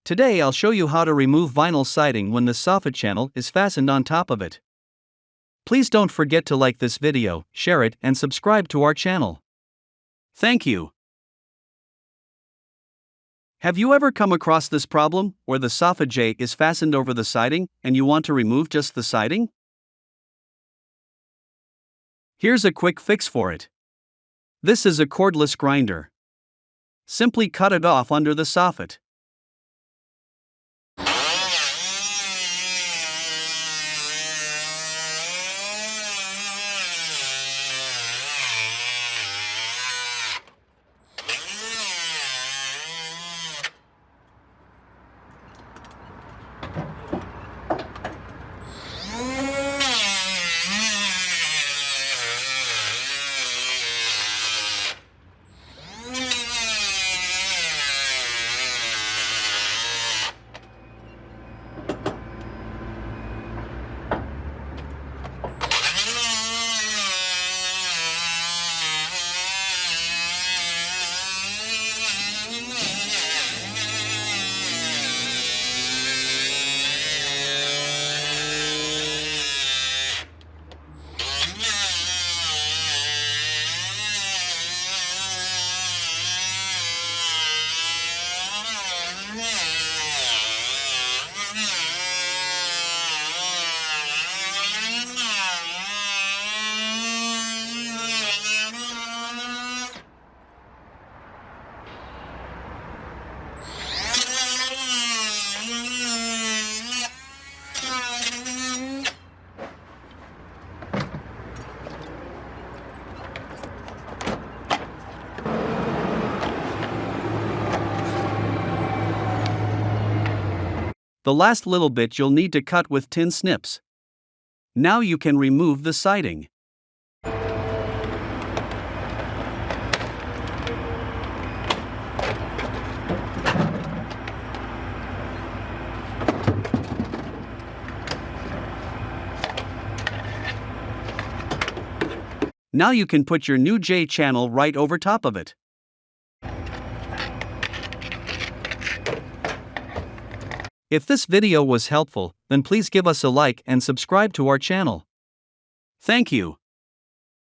Today I'll show you how to remove vinyl siding when the soffit channel is fastened on top of it. Please don't forget to like this video, share it, and subscribe to our channel. Thank you. Have you ever come across this problem, where the soffit J is fastened over the siding, and you want to remove just the siding? Here's a quick fix for it. This is a cordless grinder. Simply cut it off under the soffit. The last little bit you'll need to cut with tin snips. Now you can remove the siding. Now you can put your new J channel right over top of it. If this video was helpful, then please give us a like and subscribe to our channel. Thank you.